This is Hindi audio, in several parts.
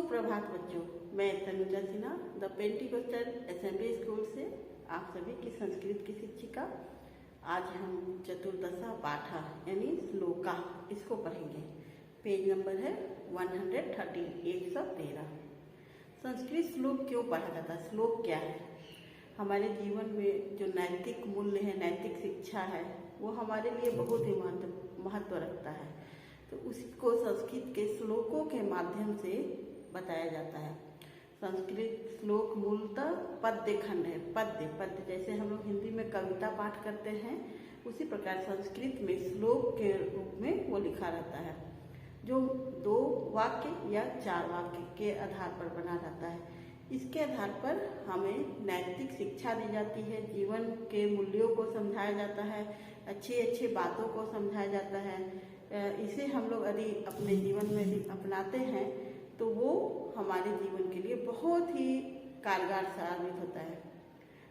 सुप्रभात बच्चों, मैं Tanuja Sinha the Pentecostal assembly school से आप सभी की संस्कृत की शिक्षिका। आज हम चतुर्दशा पाठा यानी श्लोका इसको पढ़ेंगे। पेज नंबर है 113। संस्कृत श्लोक क्यों पढ़ा जाता है? श्लोक क्या है? हमारे जीवन में जो नैतिक मूल्य है, नैतिक शिक्षा है, वो हमारे लिए बहुत ही महत्व रखता है। तो उसको संस्कृत के श्लोकों के माध्यम से बताया जाता है। संस्कृत श्लोक मूलतः पद्य खंड है। पद्य जैसे हम लोग हिंदी में कविता पाठ करते हैं, उसी प्रकार संस्कृत में श्लोक के रूप में वो लिखा रहता है, जो 2 वाक्य या 4 वाक्य के आधार पर बना रहता है। इसके आधार पर हमें नैतिक शिक्षा दी जाती है, जीवन के मूल्यों को समझाया जाता है, अच्छी बातों को समझाया जाता है। इसे हम लोग यदि अपने जीवन में भी अपनाते हैं तो वो हमारे जीवन के लिए बहुत ही कारगर साबित होता है।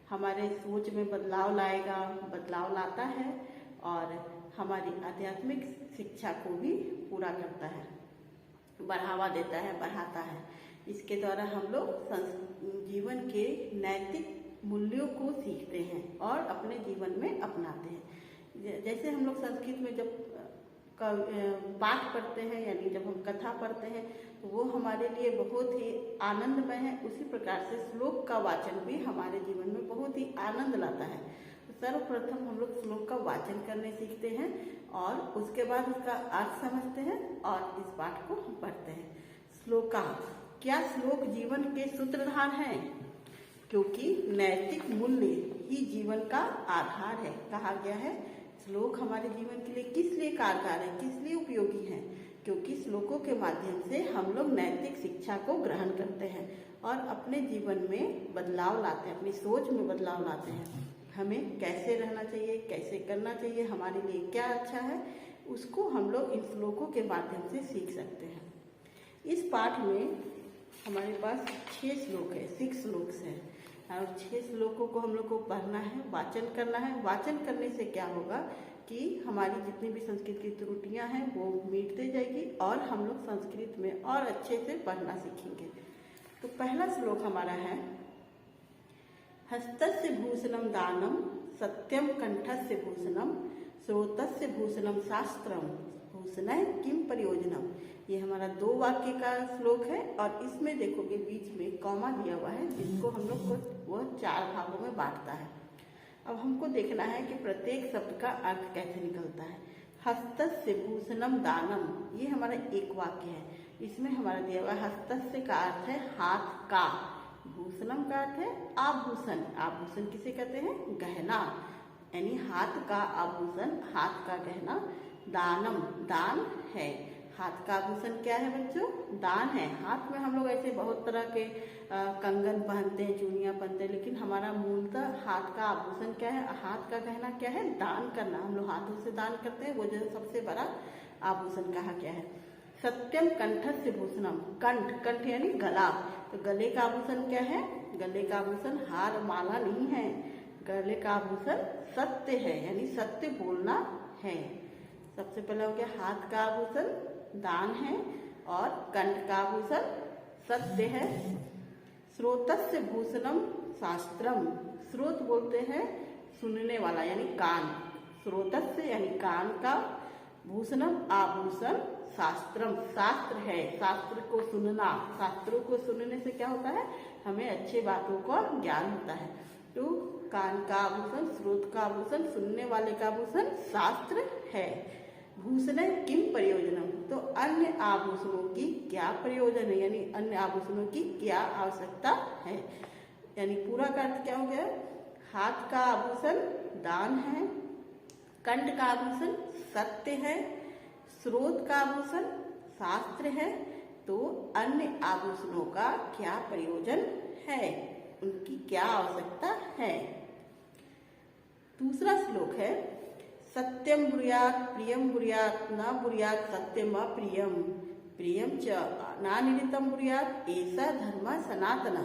हमारे सोच में बदलाव लाता है और हमारी आध्यात्मिक शिक्षा को भी पूरा करता है, बढ़ावा देता है, बढ़ाता है। इसके द्वारा हम लोग जीवन के नैतिक मूल्यों को सीखते हैं और अपने जीवन में अपनाते हैं। जैसे हम लोग संस्कृत में जब पाठ पढ़ते हैं, यानी जब हम कथा पढ़ते हैं, तो वो हमारे लिए बहुत ही आनंदमय है। उसी प्रकार से श्लोक का वाचन भी हमारे जीवन में बहुत ही आनंद लाता है। तो सर्वप्रथम हम लोग श्लोक का वाचन करने सीखते हैं और उसके बाद उसका अर्थ समझते हैं और इस पाठ को हम पढ़ते हैं। श्लोका, क्या श्लोक जीवन के सूत्रधार हैं? क्योंकि नैतिक मूल्य ही जीवन का आधार है। कहा गया है श्लोक हमारे जीवन के लिए किस लिए कारगर है, किस लिए उपयोगी है? क्योंकि श्लोकों के माध्यम से हम लोग नैतिक शिक्षा को ग्रहण करते हैं और अपने जीवन में बदलाव लाते हैं, अपनी सोच में बदलाव लाते हैं। हमें कैसे रहना चाहिए, कैसे करना चाहिए, हमारे लिए क्या अच्छा है, उसको हम लोग इन श्लोकों के माध्यम से सीख सकते हैं। इस पाठ में हमारे पास 6 श्लोक है, 6 श्लोक्स हैं और 6 श्लोकों को हम लोग को पढ़ना है, वाचन करना है। वाचन करने से क्या होगा कि हमारी जितनी भी संस्कृत की त्रुटियां हैं वो मिटते जाएगी और हम लोग संस्कृत में और अच्छे से पढ़ना सीखेंगे। तो पहला श्लोक हमारा है, हस्तस्य भूषणम दानम सत्यम कंठस्य भूषणम श्रोतस्य भूषणम शास्त्रम भूषण किम प्रयोजनम। ये हमारा 2 वाक्य का श्लोक है और इसमें देखोगे बीच में कॉमा दिया हुआ है, जिसको हम लोग को वो 4 भागों में बांटता है। अब हमको देखना है कि प्रत्येक शब्द का अर्थ कैसे निकलता है। हस्तस्य भूषणम दानम, ये हमारा एक वाक्य है। इसमें हमारा दिया हुआ हस्तस्य का अर्थ है हाथ का, भूषणम का अर्थ है आभूषण। आभूषण किसे कहते हैं? गहना, यानी हाथ का आभूषण, हाथ का गहना। दानम, दान है। हाथ का आभूषण क्या है बच्चों? दान है। हाथ में हम लोग ऐसे बहुत तरह के कंगन पहनते हैं, चूड़ियां पहनते हैं, लेकिन हमारा मूलतः हाथ का आभूषण क्या है? हाथ का गहना क्या है? दान करना। हम लोग हाथों से दान करते हैं, वो जो सबसे बड़ा आभूषण कहा गया है। सत्यम कंठस्य भूषणम, कंठ यानी गला। तो गले का आभूषण क्या है? गले का आभूषण हार माला नहीं है, गले का आभूषण सत्य है, यानी सत्य बोलना है। सबसे पहले हो गया हाथ का आभूषण दान है और कंठ का आभूषण सत्य है। श्रोतस्य भूषणम शास्त्रम, श्रोत बोलते हैं सुनने वाला यानी कान। श्रोतस्य यानी कान का, भूषणम आभूषण शास्त्रम, शास्त्र है, शास्त्र को सुनना। शास्त्रों को सुनने से क्या होता है? हमें अच्छे बातों का ज्ञान होता है। तो कान का आभूषण, श्रोत का आभूषण, सुनने वाले का आभूषण शास्त्र है। भूषण किम प्रयोजनम, तो अन्य आभूषणों की क्या प्रयोजन है, यानी अन्य आभूषणों की क्या आवश्यकता है। यानी पूरा का अर्थ क्या हो गया? हाथ का आभूषण दान है, कंठ का आभूषण सत्य है, श्रोत का आभूषण शास्त्र है, तो अन्य आभूषणों का क्या प्रयोजन है, उनकी क्या आवश्यकता है। दूसरा श्लोक है, सत्यम ब्रूयात् प्रियम ब्रूयात् न ब्रूयात् सत्यम अप्रियम प्रियम च नानिरितम ब्रूयात् ऐसा धर्म सनातन।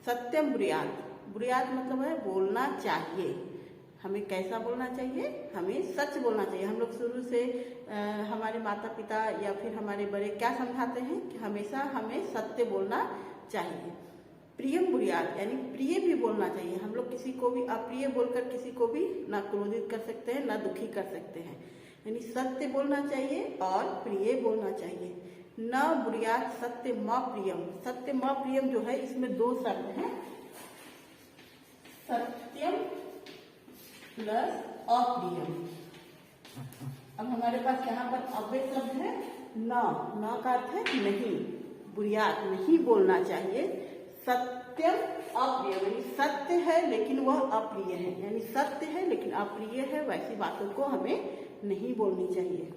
सत्यम ब्रूयात्, ब्रूयात् मतलब है बोलना चाहिए, हमें कैसा बोलना चाहिए? हमें सच बोलना चाहिए। हम लोग शुरू से हमारे माता पिता या फिर हमारे बड़े क्या समझाते हैं कि हमेशा हमें सत्य बोलना चाहिए। प्रियम बुरियात यानी प्रिय भी बोलना चाहिए। हम लोग किसी को भी अप्रिय बोलकर किसी को भी ना क्रोधित कर सकते हैं ना दुखी कर सकते हैं। यानी सत्य बोलना चाहिए और प्रिय बोलना चाहिए। न बुरियात सत्य म प्रियम। सत्य म प्रियम जो है इसमें दो शब्द हैं, सत्यम प्लस अप्रियम। अब हमारे पास यहाँ पर अव्यय शब्द है न का अर्थ है नहीं, बुरियात नहीं बोलना चाहिए। सत्यम अप्रिय यानी सत्य है लेकिन वह अप्रिय है, यानी सत्य है लेकिन अप्रिय है, वैसी बातों को हमें नहीं बोलनी चाहिए।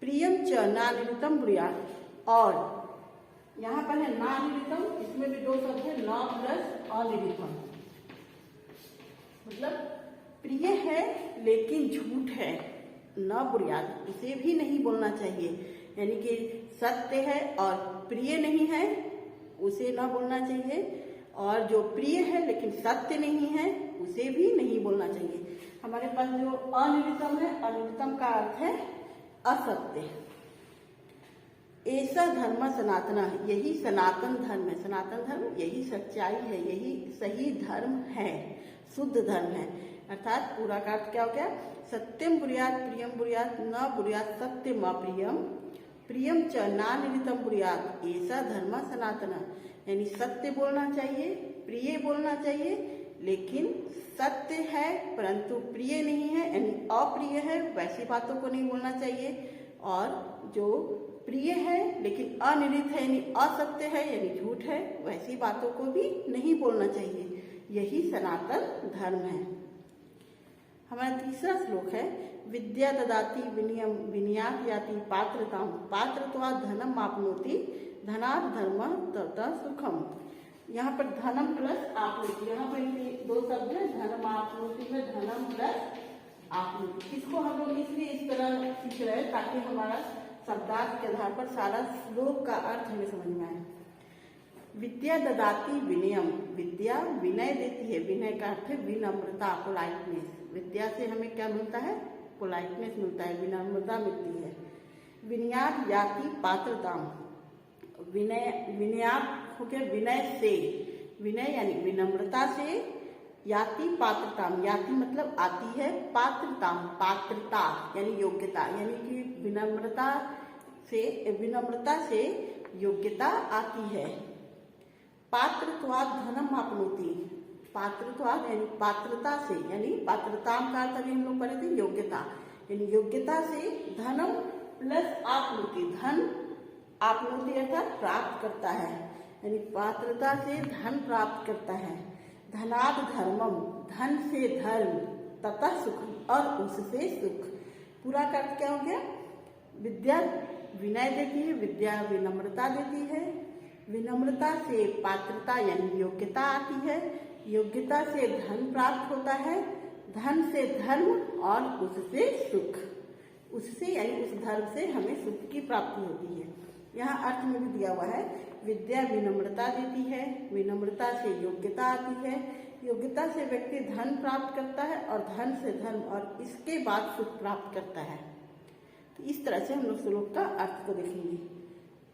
प्रियम च नानिरुतम बुरियात, और यहाँ पर है नानिरुतम, इसमें भी दो शब्द है न प्लस अनिरुतम। मतलब प्रिय है लेकिन झूठ है, न बुरियात, उसे भी नहीं बोलना चाहिए। यानी कि सत्य है और प्रिय नहीं है उसे न बोलना चाहिए, और जो प्रिय है लेकिन सत्य नहीं है उसे भी नहीं बोलना चाहिए। हमारे पास जो अनिरुतम है, अनिरुतम का अर्थ है असत्य। ऐसा धर्म सनातन, यही सनातन धर्म है। सनातन धर्म यही सच्चाई है, यही सही धर्म है, शुद्ध धर्म है। अर्थात पूरा का अर्थ क्या हो गया? सत्यम बुरियात प्रियम बुरियात न बुरियात सत्यम अप्रियम प्रियम च नानिरुतम बुरियात ऐसा धर्म सनातन। यानी सत्य बोलना चाहिए, प्रिय बोलना चाहिए, लेकिन सत्य है परंतु प्रिय नहीं है यानी अप्रिय है, वैसी बातों को नहीं बोलना चाहिए। और जो प्रिय है लेकिन अनिरुद्ध है यानी असत्य है यानी झूठ है, वैसी बातों को भी नहीं बोलना चाहिए। यही सनातन धर्म है। हमारा तीसरा श्लोक है विद्या ददाति विनियम विनियात याति पात्रताम पात्रत्वा धनम आपनोति धनात् धर्म तथा सुखम। यहाँ पर धनम प्लस आपनोति, यहाँ पर ये दो शब्द है धनम आपनोति में धनम प्लस आपनोति। इसको हम लोग इसलिए इस तरह सीख रहे हैं ताकि हमारा शब्दार्थ के आधार पर सारा श्लोक का अर्थ हमें समझ में आए। विद्या ददाति विनयम, विद्या विनय देती है। विनय का अर्थ है विनम्रता, पोलाइटनेस। विद्या से हमें क्या मिलता है? पोलाइटनेस मिलता है, विनम्रता मिलती है। विनयात याति पात्रताम, विनय विनयात हो गया विनय से, विनय यानी विनम्रता से, याति पात्रताम, याति मतलब आती है, पात्रताम पात्रता यानी योग्यता, यानी कि विनम्रता से योग्यता आती है। पात्रत्वात् धनम आपनोति, पात्रत्वात् यानी पात्रता से, यानी पात्रता का अर्थ अभी हम लोग पढ़े थे योग्यता, यानी योग्यता से धनम प्लस आपनोति, धन आपनोति अर्थात प्राप्त करता है, यानी पात्रता से धन प्राप्त करता है। धनात् धर्मम, धन से धर्म, तथा सुख और उससे सुख। पूरा का अर्थ क्या हो गया? विद्या विनय देती है, विद्या विनम्रता देती है, विनम्रता से पात्रता यानी योग्यता आती है, योग्यता से धन प्राप्त होता है, धन से धर्म और उससे सुख, उससे यानी उस धर्म से हमें सुख की प्राप्ति होती है। यहाँ अर्थ में भी दिया हुआ है विद्या विनम्रता देती है, विनम्रता से योग्यता आती है, योग्यता से व्यक्ति धन प्राप्त करता है और धन से धर्म और इसके बाद सुख प्राप्त करता है। तो इस तरह से हम लोग श्लोक का अर्थ को देखेंगे।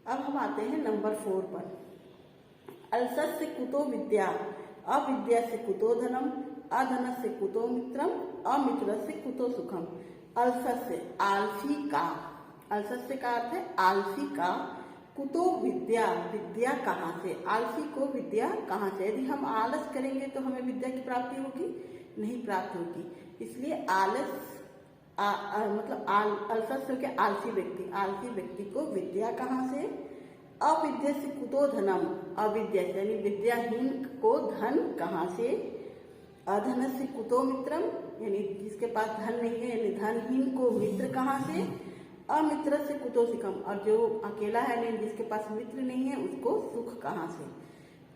अब हम आते हैं नंबर 4 पर। अलसस्य कुतो विद्या, अविद्या से कुतो धनम, अधन से कुतो मित्रम, अमित्र से कुतो सुखम। अलसस्य आलसी का, अलसस्य का अर्थ है आलसी का, कुतो विद्या, विद्या कहाँ से, आलसी को विद्या कहाँ से। यदि हम आलस करेंगे तो हमें विद्या की प्राप्ति होगी? नहीं प्राप्त होगी। इसलिए आलस मतलब अलसस्य के आलसी व्यक्ति, आलसी व्यक्ति को विद्या कहाँ से? अविद्या से कुतो धनम, अविद्या यानी विद्याहीन को धन कहाँ से? अधन से कुतो मित्रम, यानी जिसके पास धन नहीं है यानी धनहीन को मित्र कहाँ से? अमित्र से कुतो सुखम, और जो अकेला है नहीं जिसके पास मित्र नहीं है उसको सुख कहाँ से?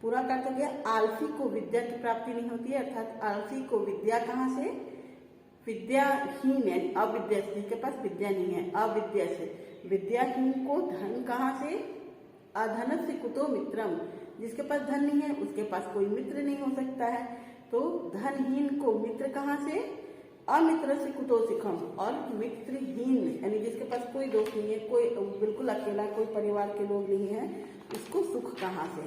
पूरा कर तो गया आलसी को विद्या की प्राप्ति नहीं होती है, अर्थात आलसी को विद्या कहाँ से? विद्याहीन यानी अविद्या से, जिसके पास विद्या नहीं है, अविद्या से। विद्याहीन को धन कहाँ से? अधन से कुतो मित्रम, जिसके पास धन नहीं है उसके पास कोई मित्र नहीं हो सकता है। तो धनहीन को मित्र कहाँ से? अमित्र से कुतोषिकम, और मित्रहीन यानी जिसके पास कोई दोस्त नहीं है, कोई बिल्कुल अकेला, कोई परिवार के लोग नहीं है, उसको सुख कहाँ से।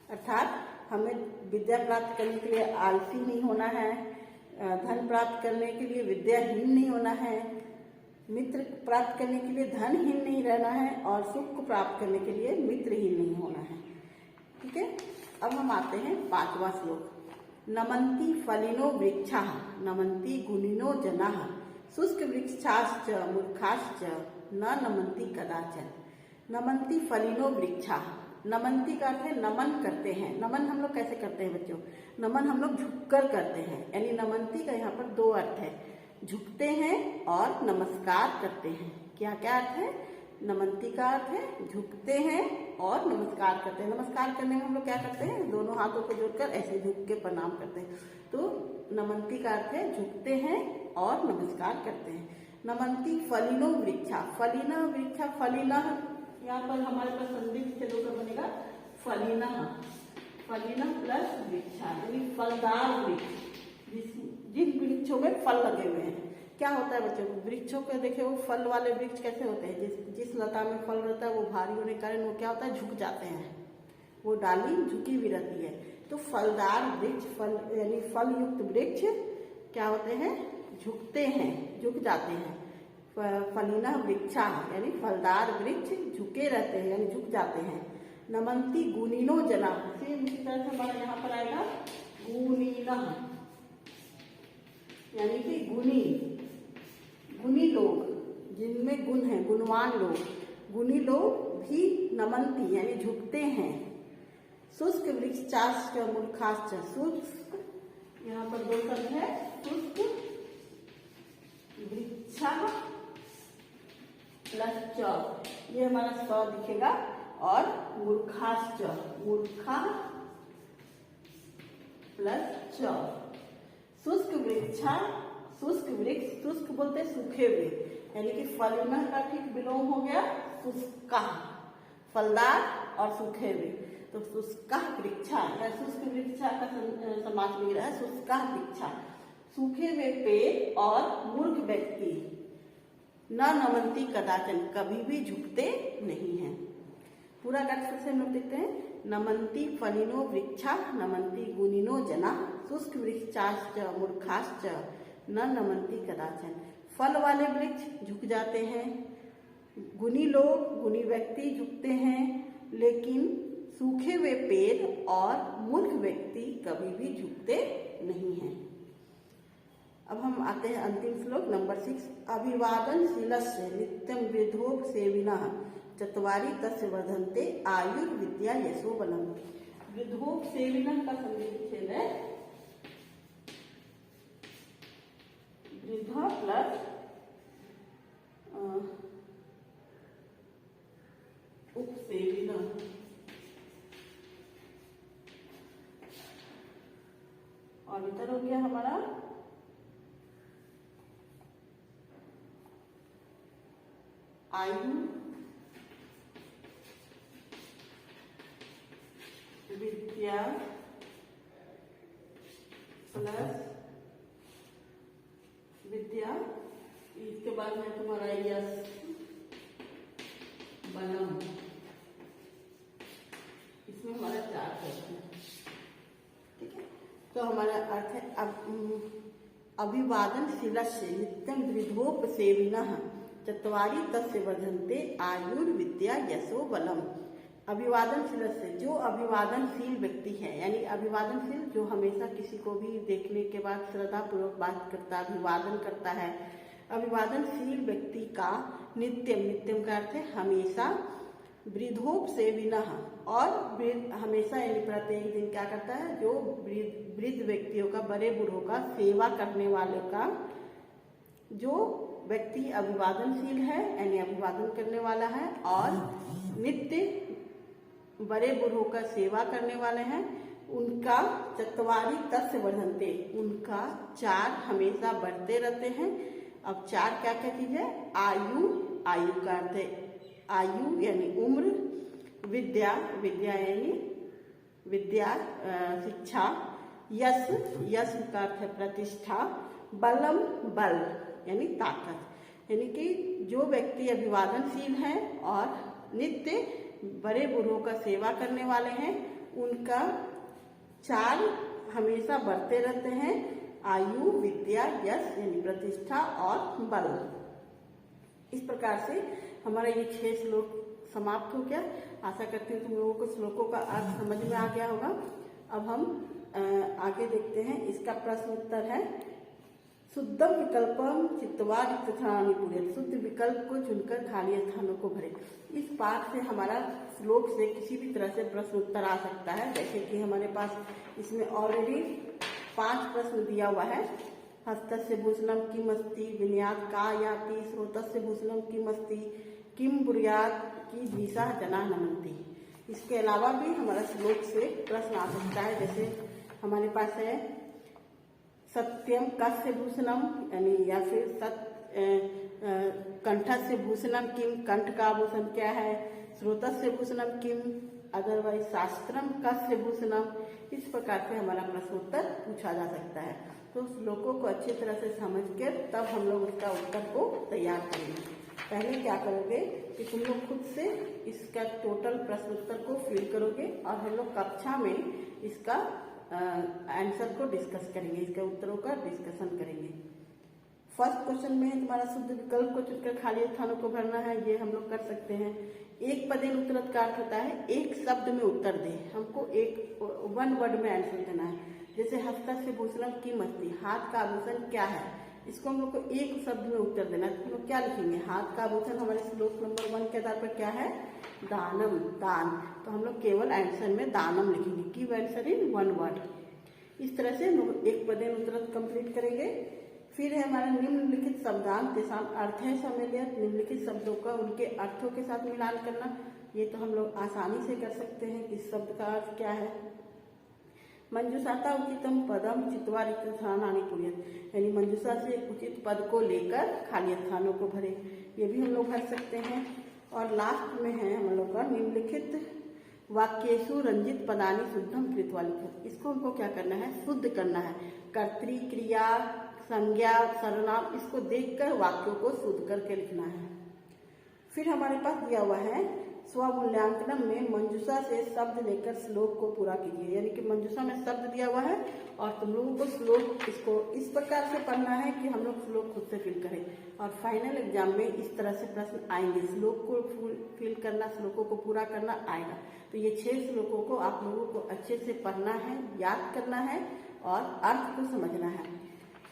अर्थात हमें विद्या प्राप्त करने के लिए आलसी नहीं होना है, धन प्राप्त करने के लिए विद्याहीन नहीं होना है, मित्र प्राप्त करने के लिए धनहीन नहीं रहना है, और सुख को प्राप्त करने के लिए मित्रहीन नहीं होना है। ठीक है, अब हम आते हैं 5वां श्लोक। नमन्ति फलिनो वृक्षाः नमन्ति गुणिनो जनाः शुष्क वृक्षाश्च मूर्खाश्च न नमन्ति कदाचन। नमन्ति फलिनो वृक्षाः, नमन्ति का अर्थ है नमन करते हैं। नमन हम लोग कैसे करते हैं बच्चों? नमन हम लोग झुककर करते हैं, यानी नमन्ति का यहाँ पर 2 अर्थ है, झुकते हैं और नमस्कार करते हैं। क्या क्या अर्थ है? नमन्ति का अर्थ है झुकते हैं और नमस्कार करते हैं। नमस्कार करने में हम लोग क्या करते हैं? दोनों हाथों को जोड़कर ऐसे झुक के प्रणाम करते हैं। तो नमन्ति का अर्थ है झुकते हैं और नमस्कार करते हैं। नमन्ति फलिनो वृक्षा, फलिना वृक्षा, फलिना यहाँ पर हमारे पास संदिग्ध से लोग बनेगा फलिना, फलिना प्लस वृक्षा यानी फलदार वृक्ष, जिन वृक्षों में फल लगे हुए हैं। क्या होता है बच्चों, वृक्षों को देखिए, वो फल वाले वृक्ष कैसे होते हैं? जिस लता में फल रहता है वो भारी होने के कारण वो क्या होता है, झुक जाते हैं, वो डाली झुकी भी रहती है। तो फलदार वृक्ष, फल यानी फल युक्त वृक्ष क्या होते हैं? झुकते हैं, झुक जाते हैं। फलिना वृक्षा यानी फलदार वृक्ष झुके रहते हैं यानी झुक जाते हैं। नमन्ति गुणिनो जना, सेम इसी तरह से हमारा यहाँ पर आएगा गुणिना यानी कि गुणी लोग, जिनमें गुण है, गुणवान लोग, गुणी लोग भी नमन्ति यानी झुकते हैं। शुष्क वृक्षाश्च मूर्खाश्च, शुष्क यहाँ पर 2 शब्द है, शुष्क वृक्षा प्लस च, ये हमारा स दिखेगा, और मूर्खाश्च, मूर्खा प्लस च। शुष्क वृक्षा, शुष्क वृक्ष, शुष्क बोलते हैं सूखे हुए, यानी कि फलिना का ठीक विलोम हो गया शुष्का, फलदार और सूखे हुए। तो शुष्का वृक्षा या शुष्क वृक्षा का समास मिल रहा है, शुष्का वृक्षा, सूखे हुए पेड़ और मूर्ख व्यक्ति न नमन्ति कदाचन, कभी भी झुकते नहीं हैं। पूरा अर्थ से हम लोग देखते हैं। नमन्ति फलिनो वृक्षा नमन्ति गुणिनो जना शुष्क वृक्षाश्च मूर्खाश्च न नमन्ति कदाचन। फल वाले वृक्ष झुक जाते हैं, गुणी लोग, गुणी व्यक्ति झुकते हैं, लेकिन सूखे हुए पेड़ और मूर्ख व्यक्ति कभी भी झुकते नहीं हैं। अब हम आते हैं अंतिम श्लोक नंबर 6। अभिवादनशीलस्य नित्यं वृद्धोपसेविनः चत्वारि तस्य वर्धन्ते आयुर्विद्या यशो बलम्। वृद्धोपसेविनः का संविच्छेद है वृद्ध प्लस उपसेविनः, और इधर हो गया हमारा आयु विद्या प्लस विद्या, इसके बाद में तुम्हारा यश बनम, इसमें हमारा 4 प्रश्न है। ठीक है, तो हमारा अर्थ है अभिवादनशीलस्य नित्यं वृद्धोपसेविनः चत्वारि तस्य वर्धन्ते आयुर्विद्या यशो बलम। अभिवादनशील से, जो अभिवादनशील व्यक्ति है, यानी अभिवादनशील जो हमेशा किसी को भी देखने के बाद श्रद्धा पूर्वक बात करता, अभिवादन करता है। अभिवादनशील व्यक्ति का नित्यम, नित्यम का अर्थ है हमेशा, वृद्धोपसेविनः और हमेशा यानी प्रत्येक दिन क्या करता है, जो वृद्ध व्यक्तियों का, बड़े बूढ़ों का सेवा करने वाले का, जो व्यक्ति अभिवादनशील है यानी अभिवादन करने वाला है और नित्य बड़े बूढ़ों का सेवा करने वाले हैं, उनका चत्वारि तस्य वर्धन्ते, उनका 4 हमेशा बढ़ते रहते हैं। अब 4 क्या क्या चीज है? आयु, आयु का अर्थ है आयु यानी उम्र, विद्या, विद्या यानी विद्या शिक्षा, यश, यश का अर्थ है प्रतिष्ठा, बलम बल यानी ताकत, यानी कि जो व्यक्ति अभिवादनशील है और नित्य बड़े बूढ़ों का सेवा करने वाले हैं उनका चाल हमेशा बढ़ते रहते हैं। आयु, विद्या, यश यानी प्रतिष्ठा और बल। इस प्रकार से हमारा ये 6 श्लोक समाप्त हो गया। आशा करती हूँ तुम लोगों को श्लोकों का अर्थ समझ में आ गया होगा। अब हम आगे देखते हैं। इसका प्रश्न उत्तर है शुद्धम विकल्पम चित्वा रिक्त स्थानानि पूरयेत्, शुद्ध विकल्प को चुनकर खाली स्थानों को भरे। इस पाठ से हमारा श्लोक से किसी भी तरह से प्रश्न उत्तर आ सकता है। जैसे कि हमारे पास इसमें ऑलरेडी 5 प्रश्न दिया हुआ है। हस्तस्य भूषणम किम अस्ति, विनयात् का याति, स्रोतस्य भूषणम किम अस्ति, किम ब्रूयात् की द्विषा जना नमन्ति। इसके अलावा भी हमारा श्लोक से प्रश्न आ सकता है। जैसे हमारे पास है सत्यम कस्य भूषणम यानी या फिर कंठस्य भूषणम किम, कंठ का आभूषण क्या है, स्रोतस्य भूषणम किम, अदरवाइज शास्त्रम कस्य भूषणम। इस प्रकार से हमारा प्रश्नोत्तर पूछा जा सकता है। तो श्लोकों को अच्छी तरह से समझकर तब हम लोग उसका उत्तर को तैयार करेंगे। पहले क्या करोगे कि तुम लोग खुद से इसका टोटल प्रश्नोत्तर को फिल करोगे और हम लोग कक्षा में इसका आंसर को डिस्कस करेंगे, इसके उत्तरों का डिस्कशन करेंगे। फर्स्ट क्वेश्चन में तुम्हारा शुद्ध विकल्प को चुनकर खाली स्थानों को भरना है। ये हम लोग कर सकते हैं। एक पदेन उत्तरत का अर्थ होता है एक शब्द में उत्तर दे। हमको एक 1 वर्ड में आंसर देना है। जैसे हस्तस्य भूषणम किम अस्ति, हाथ का आभूषण क्या है, इसको हम लोग को एक शब्द में उत्तर देना है। तो हम लोग क्या लिखेंगे, हाथ का आभूषण हमारे श्लोक नंबर 1 के आधार पर क्या है, दानम, दान। तो हम लोग केवल आंसर में दानम लिखेंगे। Give answer in 1 word. इस तरह से हम लोग एक पदेन उत्तरत कंप्लीट करेंगे। फिर है हमारा निम्नलिखित शब्दांत तेषाम अर्थः सम्मिल्य, निम्नलिखित शब्दों का उनके अर्थों के साथ मिलान करना। ये तो हम लोग आसानी से कर सकते हैं कि इस शब्द का अर्थ क्या है। मंजूषाता उचितम पदम चित्वा रिक्त स्थानानि पूरयेत्, यानी मंजूषा से उचित पद को लेकर खाली स्थानों को भरे। ये भी हम लोग भर सकते हैं। और लास्ट में है हम लोग का निम्नलिखित वाक्येषु रंजित पदानि शुद्धम कृत्वा लिखो। इसको हमको क्या करना है, शुद्ध करना है। कर्तृ, क्रिया, संज्ञा, सर्वनाम, इसको देखकर वाक्यों को शुद्ध करके लिखना है। फिर हमारे पास दिया हुआ है स्वमूल्यांकन में मंजूषा से शब्द लेकर श्लोक को पूरा कीजिए। यानी कि मंजूषा में शब्द दिया हुआ है और तुम लोगों को श्लोक इसको इस प्रकार से पढ़ना है कि हम लोग श्लोक खुद से फिल करें। और फाइनल एग्जाम में इस तरह से प्रश्न आएंगे। श्लोक को फिल करना, श्लोकों को पूरा करना आएगा। तो ये 6 श्लोकों को आप लोगों को अच्छे से पढ़ना है, याद करना है और अर्थ को समझना है।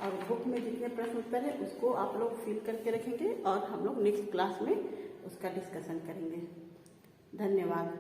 और बुक में जितने प्रश्न उत्तर है उसको आप लोग फिल करके रखेंगे और हम लोग नेक्स्ट क्लास में उसका डिस्कशन करेंगे। धन्यवाद।